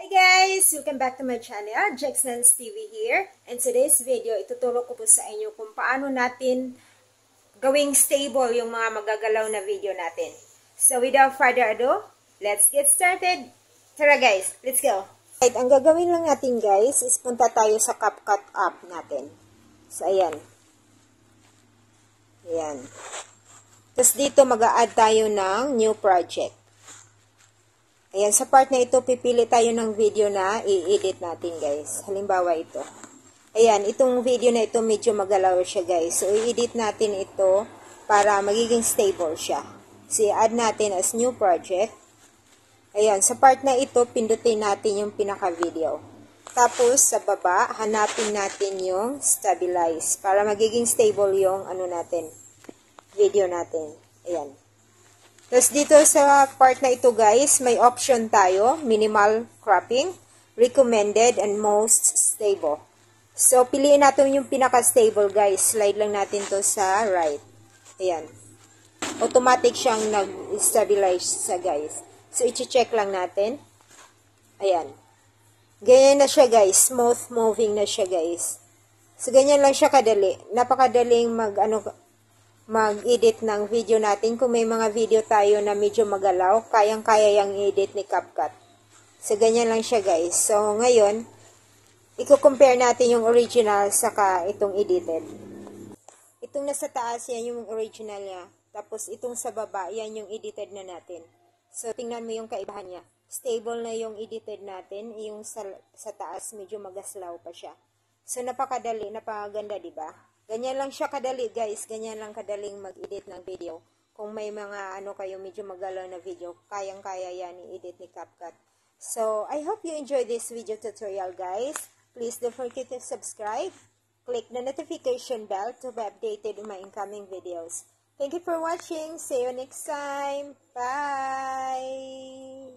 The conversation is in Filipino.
Hi guys! Welcome back to my channel, Jackson's TV here. And today's video, ituturo ko po sa inyo kung paano natin gawing stable yung mga magagalaw na video natin. So without further ado, let's get started! Tara guys, let's go! Right, ang gagawin lang natin guys is punta tayo sa CapCut app natin. So ayan. Ayan. Tapos dito mag-a-add tayo ng new project. Ayan, sa part na ito, pipili tayo ng video na i-edit natin, guys. Halimbawa ito. Ayan, itong video na ito, medyo magalaw siya, guys. So, i-edit natin ito para magiging stable siya. So, i-add natin as new project. Ayan, sa part na ito, pindutin natin yung pinaka-video. Tapos, sa baba, hanapin natin yung stabilize para magiging stable yung ano natin, video natin. Ayan. Tapos dito sa part na ito guys, may option tayo, minimal cropping, recommended, and most stable. So, piliin natin yung pinaka-stable guys. Slide lang natin to sa right. Ayan. Automatic siyang nag-stabilize sa guys. So, i-check lang natin. Ayan. Ganyan na siya guys. Smooth moving na siya guys. So, ganyan lang siya kadali. Napakadaling mag-edit ng video natin. Kung may mga video tayo na medyo magalaw, kayang-kaya yung edit ni CapCut. So, ganyan lang siya guys. So, ngayon, i-compare natin yung original saka itong edited. Itong nasa taas, yan yung original niya. Tapos, itong sa baba, yan yung edited na natin. So, tingnan mo yung kaibahan niya. Stable na yung edited natin. Yung sa taas, medyo magaslaw pa siya. So, napakadali, napakaganda, diba? Ganyan lang siya kadali guys, ganyan lang kadaling mag-edit ng video. Kung may mga kayo medyo magalaw na video, kayang-kaya yan i-edit ni CapCut. So, I hope you enjoyed this video tutorial guys. Please don't forget to subscribe. Click the notification bell to be updated on my incoming videos. Thank you for watching. See you next time. Bye!